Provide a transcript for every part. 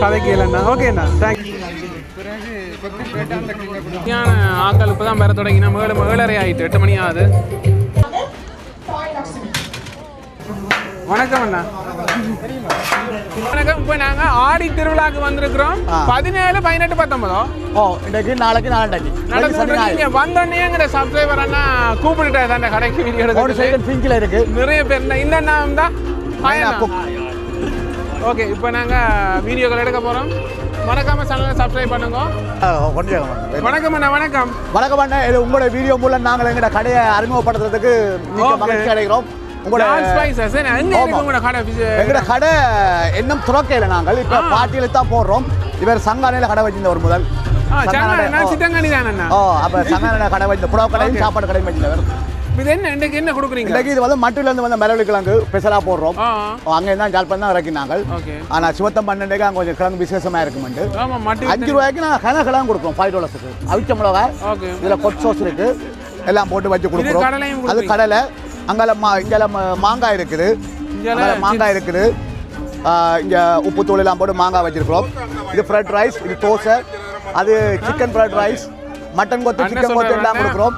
கதைக்கு இல்லைண்ணா ஓகேண்ணா தேங்க்யூ. ஆக்கள் இப்போ தான் வர தொடங்கினா 7:30 ஆகிட்டு 8 மணி ஆகுது. வணக்கம் அண்ணா. வணக்கம். இப்போ நாங்கள் ஆடி திருவிழாக்கு வந்திருக்கிறோம். 17, 18, 19 இன்னைக்கு நாளைக்கு நாளைக்கு நடந்து வந்தோடனே எங்கிட்ட சப்ஸ்கிரைபர் அண்ணா கூப்பிட்டுட்டா தான் கடைக்கு வீடியோ எடுக்க இருக்கு நிறைய பேர். இந்த அண்ணா தான் ஓகே. இப்போ நாங்கள் வீடியோக்கள் எடுக்க போகிறோம். மறக்காம சேனலை சப்ஸ்கிரைப் பண்ணுங்க. வணக்கம் அண்ணா. வணக்கம் வணக்கம் அண்ணா. இது உங்களோட வீடியோ மூலம் நாங்கள் எங்களோட கடையை அறிமுகப்படுத்துறதுக்கு மகிழ்ச்சி அடைகிறோம். எங்களோட கடை இன்னும் துறக்கையில நாங்கள் இப்ப பாட்டியில தான் போடுறோம். இவர் சங்கானையில கடை வச்சிருந்த ஒரு முதல் அப்ப சங்கானையில கடை வச்சிருந்த புடவை கடையும் சாப்பாடு கடையும் வச்சிருந்தவர். என்ன கொடுக்குறீங்க? இது வந்து மட்டில இருந்து வந்து மரவள்ளி கிழங்கு ஸ்பெஷலா போடுறோம். அங்க இருந்தா ஜால்பன் தான் இறக்கினாங்க. ஆனா சிவத்தம் 12 அங்க கொஞ்சம் கிழங்கு விசேஷமா இருக்குமெண்டு 5 ரூபாய்க்கு நான் கிழங்கு கொடுக்குறோம். $5 அவிச்ச மிளகா இதுல கொட் சோஸ் இருக்கு எல்லாம் போட்டு வச்சு கொடுக்குறோம். அது கடலை அங்கே இங்கே மாங்காய் இருக்குது. மாங்காய் இருக்குது. இங்கே உப்பு தூள் எல்லாம் போட்டு மாங்காய் வச்சிருக்கிறோம். இது ஃப்ரைட் ரைஸ், இது தோசை, அது சிக்கன் ஃப்ரைட் ரைஸ், மட்டன் கொத்து, சிக்கன் கொத்து எல்லாம் கொடுக்குறோம்.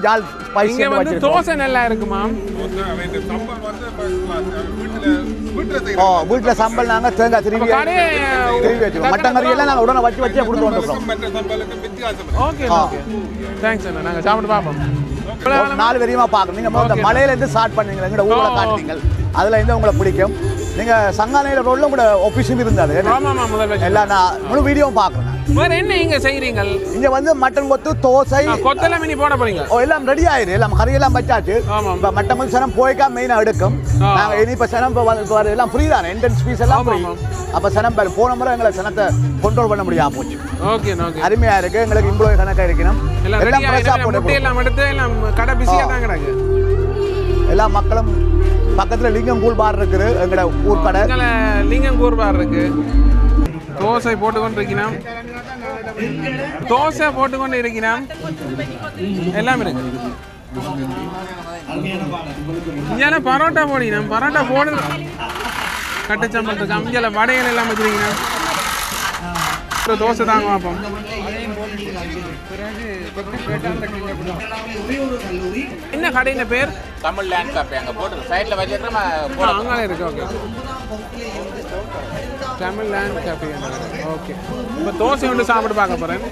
ஜால் ஸ்பைசி வச்சிருக்கோம். தோசை நல்லா இருக்குமா? வீட்டில் சம்பல் நாங்கள் தேங்காய் திரும்பி வச்சுருக்கோம். மட்டன் கறி எல்லாம் நாங்கள் உடனே வச்சு கொடுத்து வந்துருக்கோம். ஓகே தேங்க்ஸ் அண்ணா. நாங்கள் சாப்பிட்டு பார்ப்போம். 4 வரையுமா பார்க்கணும். நீங்கள் மலையிலேருந்து ஸ்டார்ட் பண்ணீங்க எங்களோட ஊரில் காட்டுறீங்க. அதில் இருந்து உங்களை பிடிக்கும். நீங்கள் சங்கானையில் ரோடில் உங்களோட ஆஃபீஸும் இருந்தது எல்லாம் நான் முழு வீடியோவும் பார்க்குறேன். வேற என்ன இங்க செய்றீங்க? இங்க வந்து மட்டன் கொத்து, தோசை, கொத்தெல்லாம் மினி போட போறீங்க. எல்லாம் ரெடி ஆயிரு. எல்லாம் கறி எல்லாம் வச்சாச்சு. இப்ப மட்டன் கொத்து சனம் போய்க்கா மெயினா எடுக்கும். நாங்க இனி இப்ப சனம் எல்லாம் ஃப்ரீ தான். என்ட்ரன்ஸ் ஃபீஸ் எல்லாம் ஃப்ரீ. அப்ப சனம் போன முறை எங்களை சனத்தை கண்ட்ரோல் பண்ண முடியாம போச்சு. Okay okay. அருமையா இருக்கு. எங்களுக்கு இம்ப்ளாய் கணக்கா இருக்கணும். எல்லாம் ஃப்ரெஷ்ஷா போட்டு எல்லாம் எடுத்து எல்லாம் கடை பிஸியா தான் கிடக்கு. எல்லா மக்களும் பக்கத்துல லிங்கங்கூர் பார் இருக்குது. எங்கட ஊர் கடை லிங்கங்கூர் பார் இருக்கு. தோசை போட்டுக்கொண்டு இருக்கிறோம். தோசை போட்டுக்கொண்டு இருக்கிறோம். எல்லாம் இருக்கு. இங்கே பரோட்டா போடினோம். பரோட்டா போடு கட்டுச்சம்பல் இருக்கு. அங்கே வடைகள் எல்லாம் வச்சுருக்கீங்க. தோசை தாங்க பார்ப்போம். என்ன கடையின் பேர்? Tamil land coffee. அங்கே போட்டு சைடில் வச்சுருக்கோம். அங்கே இருக்கு. Okay Tamil land coffee. Okay. இப்போ தோசை ஒன்று சாப்பிட்டு பார்க்க போகிறேன்.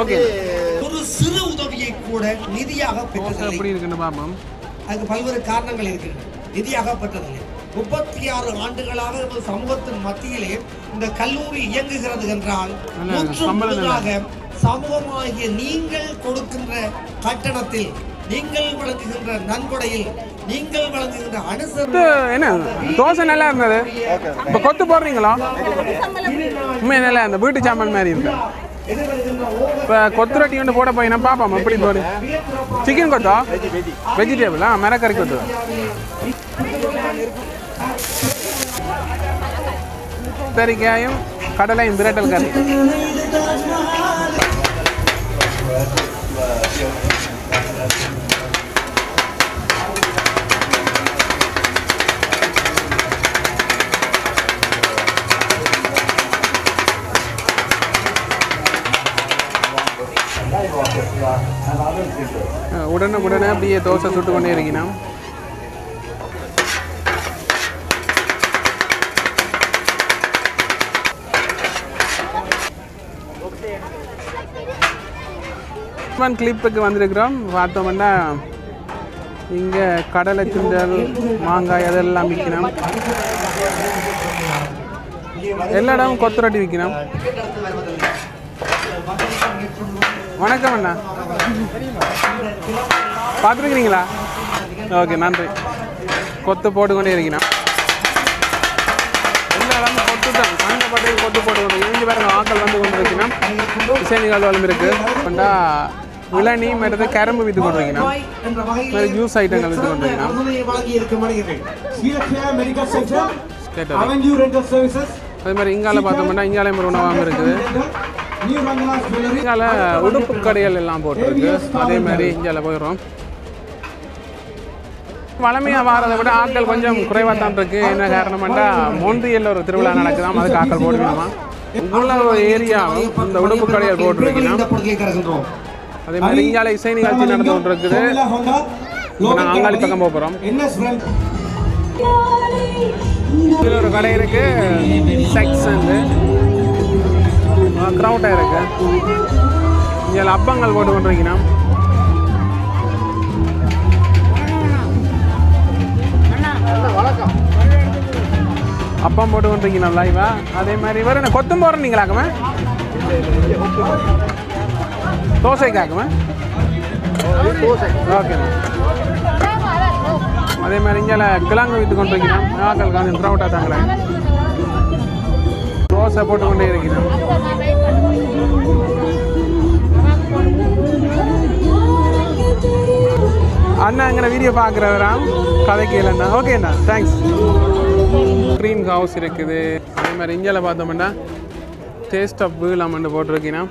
ஓகே. ஒரு சிறு உதவியை கூட நிதியாக பெற்றதில்லை. எப்படி இருக்குன்னு பார்ப்போம். அதுக்கு பல்வேறு காரணங்கள் இருக்கின்றன. நிதியாக பெற்றதில்லை. 36 ஆண்டுகளாக சமூகத்தின் மத்தியிலே இந்த கல்லூரி இயங்குகிறது என்றால் சமூகமாகிய நீங்கள் கொடுக்கின்ற கட்டணத்தில், நீங்கள் வழங்குகின்ற நன்கொடையில், நீங்கள் வழங்குகின்ற அனுசரணை. என்ன தோசை நல்லா இருந்தது. இப்போ கொத்து போடுறீங்களா? உண்மையா நல்லா அந்த வீட்டு சாம்பல் மாதிரி இருக்கு. இப்போ கொத்து ரொட்டி ஒன்று போட போயினா பார்ப்போம் எப்படி போடு. சிக்கன் கொத்தா? வெஜிடபிளா? மிரக்கறி கொத்து. கத்தரிக்காயும் கடலையும் பிரட்டல் கறி. உடனே அப்படியே தோசை சுட்டு கொண்டே இருக்கணும். கிளிப்புக்கு வந்திருக்கிறோம். பார்த்தோம்னா இங்கே கடலை சுண்டல், மாங்காய் அதெல்லாம் விற்கணும். எல்லா இடமும் கொத்துரட்டி விற்கணும். வணக்கம் அண்ணா. பார்த்துருக்கிறீங்களா? ஓகே நன்றி. கொத்து போட்டுக்கொண்டே இருக்கணும். எல்லா இடமும் கொத்து தான். அந்த பட்டையில் கொத்து போட்டுக்கொண்டு இங்கே பாருங்க ஆக்கள் வந்து கொண்டு வைக்கணும். இசைனிகள் வளம் இருக்குது. கொண்டா இளநீ மற்றது கரும்பு விற்று கொண்டு வைக்கணும். ஜூஸ் ஐட்டங்கள் விற்று கொண்டு வைக்கணும். அதே மாதிரி இங்கால பார்த்தோம்னா இங்காலயம் ஒரு உணவாக இருக்குது. இங்கால உடுப்பு கடைகள் எல்லாம் போட்டிருக்கு. அதே மாதிரி இங்கால போயிடுறோம். வளமையாக வாரதை விட ஆட்கள் கொஞ்சம் குறைவாக தான் இருக்குது. என்ன காரணம்னா மோன்றியலில் ஒரு திருவிழா நடக்குதாம், அதுக்கு ஆட்கள் போடுவேணுமா. உள்ள ஒரு ஏரியாவும் இந்த உடுப்பு கடையில் போட்டுருக்கீங்கன்னா அதே மாதிரி இங்கால இசை நிகழ்ச்சி நடந்து கொண்டு இருக்குது. நாங்கள் அங்காளி பக்கம் போக போகிறோம். இதில் ஒரு கடை இருக்கு, செக்ஸ் க்ரௌட்டாக இருக்கு. இங்கே அப்பங்கள் போட்டு கொண்டிருக்கீங்கன்னா அப்பம் போட்டு கொண்டிருக்கீங்க லைவா. அதே மாதிரி வேறு என்ன கொத்தும் போடுறீங்களாக்குமே, தோசைக்காக்குமே. ஓகேண்ணா. அதே மாதிரி இங்கே கிழங்கு விற்று கொண்டிருக்கிறோம். ஆக்கள் கொஞ்சம் க்ரௌட்டாக தாங்களே தோசை போட்டு கொண்டே இருக்கிறோம். அண்ணா எங்களை வீடியோ பார்க்குறவராம் கதைக்கு இல்லைண்ணா. ஓகேண்ணா, தேங்க்ஸ். க்ரீன் ஹவுஸ் இருக்குது. அதே மாதிரி இந்தியாவில் பார்த்தோம்னா டேஸ்ட் ஆஃப் வீலாமண்டு போட்டிருக்கீங்கன்னா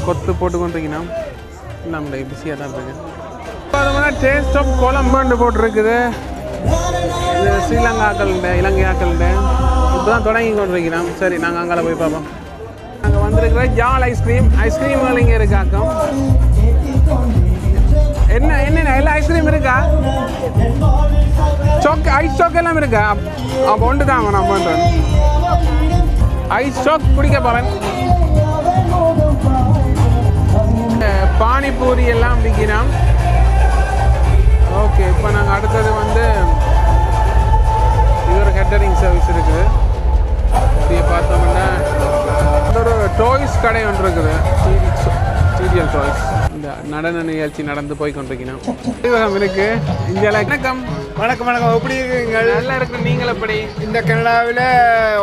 கொத்து போட்டுக்கொண்டிருக்கீங்கன்னா நம்மளை பிஸியாக தான் இருக்குது. பார்த்தோம்னா டேஸ்ட் ஆஃப் கொழம்புண்டு போட்டிருக்குது. இது ஸ்ரீலங்காக்கள்ட இலங்கையாக்கள்ட இப்போ தான் தொடங்கி கொண்டிருக்கிறோம். சரி, நாங்கள் அங்கே போய் பார்ப்போம். நாங்கள் வந்திருக்கிற ஜால் ஐஸ்கிரீம்கள் இங்கே இருக்காக்கம். என்ன எல்லா ஐஸ்கிரீம் இருக்கா? ஐஸ் சாக் எல்லாம் இருக்கா? அப்போ ஒன்று தாங்க நான் பண்ணுறேன். ஐஸ் சாக் குடிக்க போகிறேன். பானிபூரி எல்லாம் விற்கிறோம். ஓகே, இப்போ நாங்கள் அடுத்தது வந்து இது ஒரு கேட்டரிங் சர்வீஸ் இருக்குது. இப்படியே பார்த்தோம்னா ஒரு டாய்ஸ் கடை ஒன்று இருக்குது, சீரியல் டாய்ஸ். இந்த நடன நிகழ்ச்சி நடந்து போய் கொண்டிருக்கணும். இருக்கு இந்தியாவில். வணக்கம். வணக்கம் வணக்கம். எப்படி இருக்குங்க? நல்லா இருக்கு. நீங்கள் எப்படி? இந்த கனடாவில்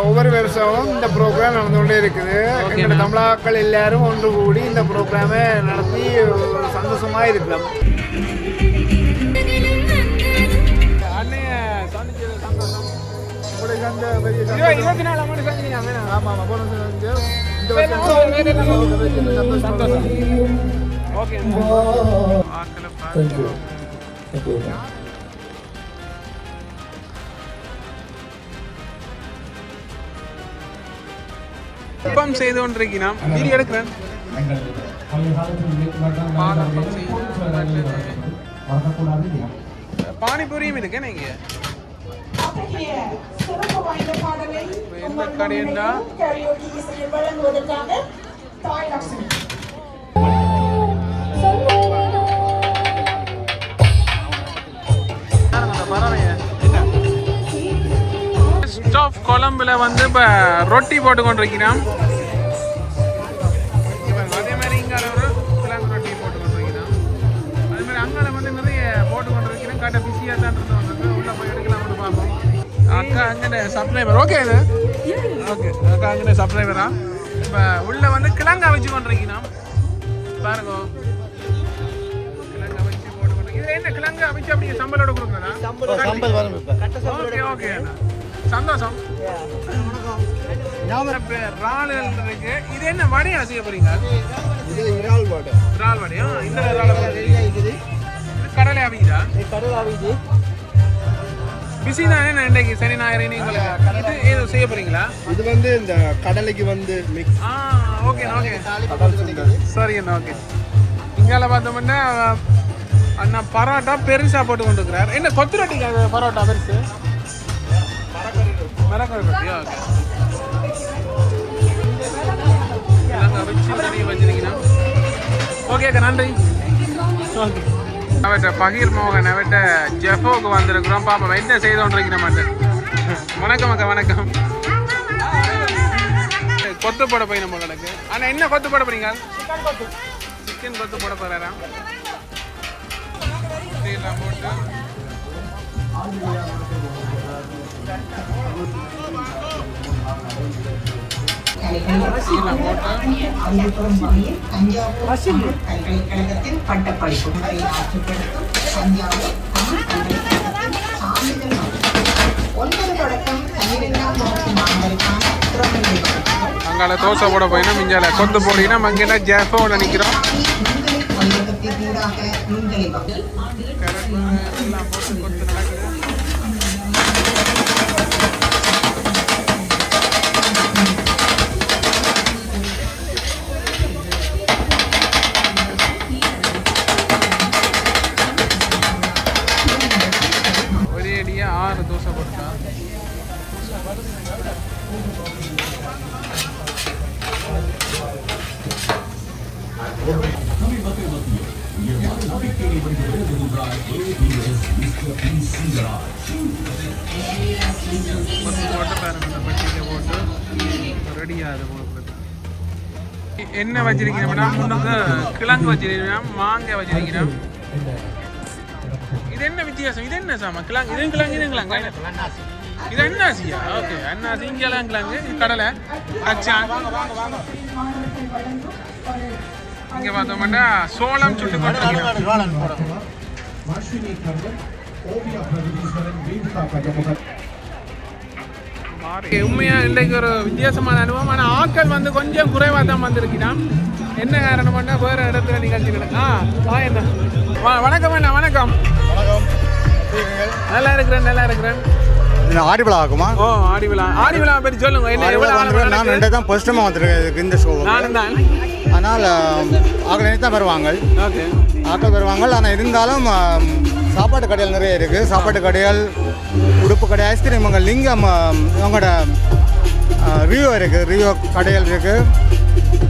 ஒவ்வொரு வருஷமும் இந்த ப்ரோக்ராம் நடந்து கொண்டே இருக்குது. எங்களோட தமிழாக்கள் எல்லாரும் ஒன்று கூடி இந்த ப்ரோக்ராமை நடத்தி சந்தோஷமாக இருக்கலாம். அன்னைய சந்திச்சது சந்தோஷம். உங்களுக்கு அந்த பெரிய 24 அமௌண்ட் செஞ்சீங்க. ஆமாம் ஆமாம், போன செஞ்சு இந்த வருஷம் சந்தோஷம். ஓகே, அப்பம் செய்து கொண்டிருக்கிறோம். வீடியோ எடுக்கிறேன். பானிபூரியும் இருக்கு. நீங்க எந்த கடையா ஸ்டாஃப் கொழம்புல வந்து இப்போ ரொட்டி போட்டு கொண்டிருக்கிறோம். அதே மாதிரி இங்கே ஒரு கிழங்கு ரொட்டி போட்டு கொண்டிருக்கிறோம். அதே மாதிரி அங்கே வந்து நிறைய போட்டு கொண்டிருக்கிறோம். கட்ட பிஸியாக தான் இருந்தவங்க உள்ளே போய் எடுக்கலாம்னு பார்ப்போம். அக்கா அங்கே சப்ஸ்கிரைபர். ஓகே, இது ஓகே. அக்கா அங்கே சப்ஸ்கிரைபரா. இப்போ உள்ளே வந்து கிழங்கா வச்சு கொண்டிருக்கிறோம். பாருங்க, கிழங்கா வச்சு போட்டு கொண்டிருக்கோம். இதில் என்ன கிழங்கா வச்சு அப்படியே சம்பளோட கொடுக்குறதா? ஓகே ஓகே, சந்தோஷம். இறால்கள் இருக்கு. இது என்ன வடையா செய்ய போறீங்க? இறால் வடையா? இந்த கடலை அவிதா? பிஸி தானே இன்னைக்கு சனி ஞாயிறு. நீங்கள் இது ஏதோ செய்ய போறீங்களா? இது வந்து இந்த கடலைக்கு வந்து மிக்ஸ். ஓகே ஓகே, சரி அண்ணா. ஓகே, இங்கால பார்த்தோம்னா அண்ணா பரோட்டா பெருசா போட்டு கொண்டு இருக்கிறார். என்ன கொத்து ரொட்டிக்கு பரோட்டா பெருசு? மரக்கறி ரொட்டியா? ஓகே அக்கா, நன்றி. ஓகே, அவட்ட பகீர் மோகன் அவட்ட ஜெஃபோக்கு வந்திருக்கிறோம். பாப்பா என்ன செய்து கொண்டிருக்கிற மாட்டேன். வணக்கம் அக்கா. வணக்கம். கொத்து போட போய் நம்ம எனக்கு. ஆனால் என்ன கொத்து போட போறீங்க? சிக்கன் கொத்து போட போறாராம். போட்டு பல்கலைக்கழகத்தின் பட்டப்படிப்புகளை ஆற்றுப்படுத்தும் தஞ்சாவூர் தமிழ் பல்கலைக்கழகத்தின் சான்றிதழ் 9 தொடக்கம் 12ஆம் வகுப்பு மாணவருக்கான திறமை அங்கால தோசை போட போயினா மிஞ்சால கொத்து போடினா மங்கிட்ட ஜெஃபோட நிற்கிறோம். வைரகத்தின் ஊடாக நுண்கலை பகுதி எல்லாம் போட்டு கொத்து நடக்குது. ஒரே அடியா 6 தோசை போட்டா. என்ன வச்சிருக்கிறோம்னா முன்னுக்கு கிழங்கு வச்சிருக்கிறோம், மாங்காய் வச்சிருக்கிறோம். இது என்ன வித்தியாசம்? இது என்ன சாமா? கிழங்கு இது கிழங்கு இது கிழங்கு இது அன்னாசியா? ஓகே, அன்னாசி இங்கெல்லாம் கிழங்கு, இது கடலை அச்சா. இங்க பார்த்தோம்னா சோளம் சுட்டு போட்டுருக்கிறோம். உண்மையா இன்றைக்கு ஒரு வித்தியாசமான அனுபவம். ஆனால் ஆட்கள் வந்து கொஞ்சம் குறைவாக தான் வந்திருக்கிறான். என்ன காரணம்னா வேற இடத்துல நிகழ்ச்சிகளுக்கு என்ன வணக்கம் அண்ணா. வணக்கம். நல்லா இருக்கிறேன், நல்லா இருக்கிறேன். ஆடிவிழா ஆகுமா? ஓ, ஆடிவிழா. ஆடிவிழா பற்றி சொல்லுங்க. என்ன நான் ரெண்டு தான் ஃபர்ஸ்ட் டைம் வந்திருக்கேன் இந்த ஷோ. நானும் தான். ஆனால் ஆக்கள் தான் வருவாங்க. ஓகே, ஆக்கள் வருவாங்க. ஆனால் இருந்தாலும் சாப்பாட்டு கடைகள் நிறைய இருக்குது. சாப்பாட்டு கடைகள், உடுப்பு கடை, ஐஸ்கிரீம் உங்கள் லிங்கம் உங்களோட ரியூ இருக்குது, ரியூ கடைகள் இருக்குது.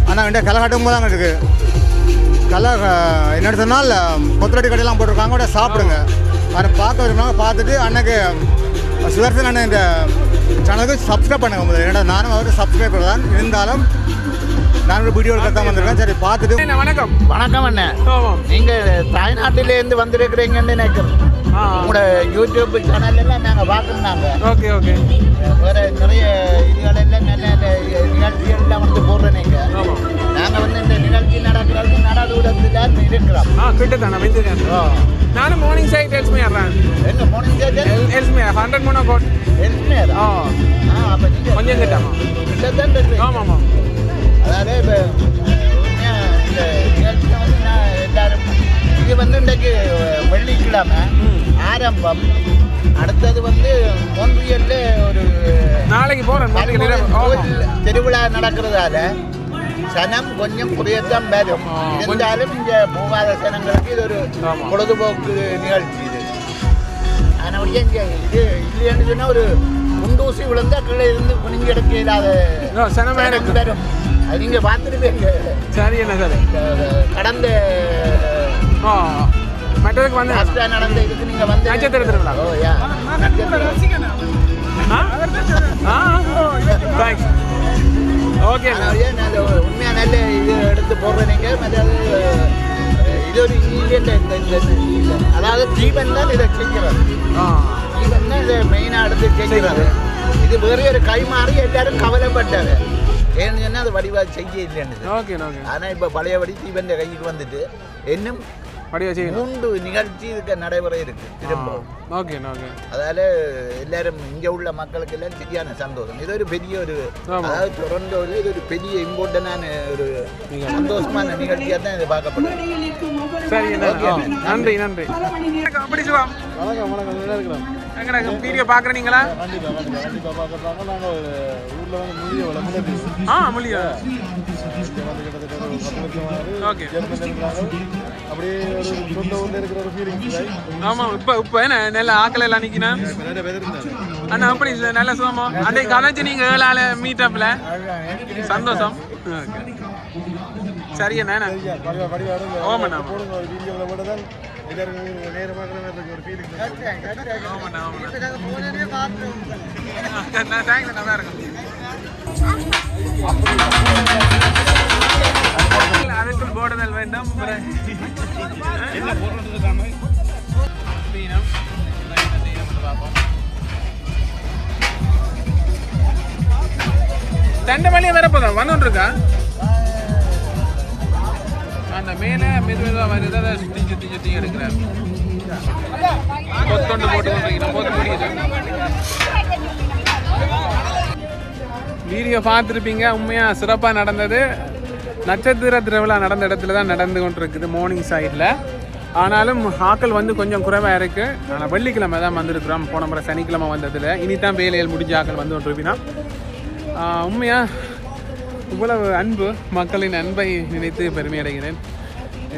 ஆனால் இந்த களை கட்டும் போது அங்கே இருக்குது களை என்னென்னு சொன்னால் கொத்தரட்டி கடையெல்லாம் போட்டிருக்காங்க. கூட சாப்பிடுங்க. அதை பார்க்க விரும்பினாங்க. பார்த்துட்டு அன்னைக்கு சுதர்சன் அண்ணன் இந்த சேனலுக்கு சப்ஸ்கிரைப் பண்ணுங்க முதல்ல. ஏன்னா நானும் அவருக்கு சப்ஸ்கிரைபர் தான். இருந்தாலும் நான் ஒரு வீடியோ எடுக்க தான் வந்திருக்கேன். சரி, பார்த்துட்டு. வணக்கம். வணக்கம் அண்ணே. நீங்கள் தாய்நாட்டிலேருந்து வந்திருக்கிறீங்கன்னு நினைக்கிறேன். உங்களோட யூடியூப் சேனல் எல்லாம் நாங்கள் பார்க்கணுன்னாங்க. Okay okay. வேறு நிறைய இதுகளெல்லாம் நல்ல நிகழ்ச்சிகள்லாம் வந்து போடுறேன். நீங்கள் நாங்கள் வந்து இந்த நிகழ்ச்சி நடக்கிறது நடதூரத்தில் இருக்கிறோம். கிட்டத்தானே வந்துருக்கேன். நானும் மார்னிங் சைட் எல்ஸ்மேர். எங்க மார்னிங் சைட் எல்ஸ்மேர் 100 மூணு கோட் எல்ஸ்மேர். அப்போ நீங்கள் கொஞ்சம் கிட்டமா கிட்டத்தான் இருக்கு. ஆமாம் ஆமாம். அதாவது இப்போ இந்த நிகழ்ச்சியில் வந்து நான் எல்லாரும் இது வந்து இன்றைக்கு வெள்ளிக்கிழமை ஆரம்பம். அடுத்தது வந்து மொன்றியல்ல ஒரு நாளைக்கு போகிறேன். திருவிழா நடக்கிறதால சனம் கொஞ்சம் புரியத்தான் வரும். இருந்தாலும் இங்கே போகாத சனங்களுக்கு இது ஒரு பொழுதுபோக்கு நிகழ்ச்சி. இது ஆனால் இங்கே இது இல்லைன்னு சொன்னால் ஒரு குண்டூசி விழுந்தா கீழே இருந்து குனிஞ்சு எடுக்க இல்லாத சனம் வரும். அது நீங்கள் பார்த்துருப்பீங்க. சரி, என்ன சார் கடந்த மற்றதுக்கு வந்து நடந்த இதுக்கு நீங்கள் வந்து நட்சத்திர திருவிழா. ஓ யா தேங்க்ஸ். ஓகே, உண்மையாக நல்ல இது எடுத்து போடுறேன். நீங்கள் மற்றது இது ஒரு இல்லை, அதாவது ஜீவன் தான் இதை செய்கிறது. ஜீவன் தான் இதை மெயினாக எடுத்து செய்கிறது. இது வேறு ஒரு கை மாறி எல்லாரும் கவலைப்பட்டாங்க. ஏன்னு சொன்னால் அது வடிவாக செய்ய இல்லைன்னு. Okay okay. ஆனால் இப்போ பழையபடி தீபன் கைக்கு வந்துட்டு இன்னும் வடிவாக செய்ய 3 நிகழ்ச்சி இதுக்கு நடைபெற இருக்கு திரும்ப. Okay okay. அதால எல்லாரும் இங்கே உள்ள மக்களுக்கு எல்லாம் சரியான சந்தோஷம். இது ஒரு பெரிய ஒரு அதாவது டொரண்டோவில் இது ஒரு பெரிய இம்பார்ட்டண்டான ஒரு சந்தோஷமான நிகழ்ச்சியாக தான் இது பார்க்கப்படுது. சரி, நன்றி நன்றி. அப்படி சிவம். வணக்கம் வணக்கம். நல்லா இருக்கிறோம். எங்கடா வீடியோ பார்க்குறீங்களா? கண்டிப்பாக பார்க்குறாங்க. நாங்கள் ஊரில் வந்து மொழியை வளர்ந்து மொழியா ஓகே. அப்படியே ஒரு சொந்த ஊரில் இருக்கிற ஒரு ஃபீலிங். ஆமாம். இப்போ என்ன நல்ல ஆக்கள் எல்லாம் நிற்கினா அண்ணா அப்படி நல்ல சுகமோ அன்றைக்கு கதைச்சு நீங்கள் 7 ஆள் மீட்டப்பில் சந்தோஷம். சரி அண்ணா. ஓமண்ணா. அதற்குள் போடுதல் வேண்டும். தண்டை வழியே வரப்போதா வந்துட்டு இருக்கா? அந்த மேலே மெதுவாக வருது. அதை சுற்றி சுற்றி சுற்றி எடுக்கிறார். கொத்தொண்டு போட்டு கொண்டு முடியுது. வீடியோ பார்த்துருப்பீங்க. உண்மையாக சிறப்பாக நடந்தது. நட்சத்திர திருவிழா நடந்த இடத்துல தான் நடந்து கொண்டு இருக்குது மார்னிங் சைடில். ஆனாலும் ஆக்கள் வந்து கொஞ்சம் குறைவாக இருக்குது. ஆனால் வெள்ளிக்கிழமை தான் வந்துருக்குறோம். போன முறை சனிக்கிழமை வந்ததில் இனி தான் வேலைகள் முடிஞ்ச ஆக்கள் வந்து கொண்டிருப்பினா. உண்மையாக இவ்வளவு அன்பு, மக்களின் அன்பை நினைத்து பெருமை அடைகிறேன்.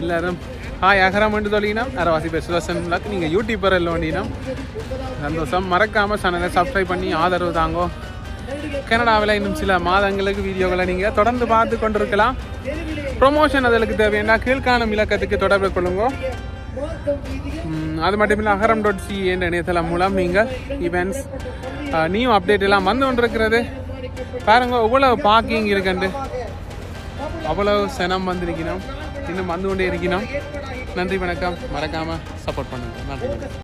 எல்லோரும் ஹாய் அகரம் என்று சொல்லினோம். அரவாசி பேர் சுதர்சன் விளாக். நீங்கள் யூடியூபர் இல்லைன்னா சந்தோஷம். மறக்காமல் சேனலை சப்ஸ்கிரைப் பண்ணி ஆதரவு தாங்கோ. கனடாவில் இன்னும் சில மாதங்களுக்கு வீடியோக்களை நீங்கள் தொடர்ந்து பார்த்து கொண்டிருக்கலாம். ப்ரொமோஷன் அதற்கு தேவைன்னா கீழ்காணும் இலக்கத்துக்கு தொடர்பு கொள்ளுங்க. அது மட்டும் இல்லை அகரம்.ca என்ற இணையதளம் மூலம் நீங்கள் ஈவெண்ட்ஸ் நியூ அப்டேட் எல்லாம் வந்து கொண்டிருக்கிறது. பாருங்க எவ்வளவு பார்க்கிங் இருக்குண்டு, அவ்வளவு சனம் வந்திருக்கணும், இன்னும் வந்து கொண்டே இருக்கணும். நன்றி, வணக்கம். மறக்காமல் சப்போர்ட் பண்ணுங்கள். நன்றி.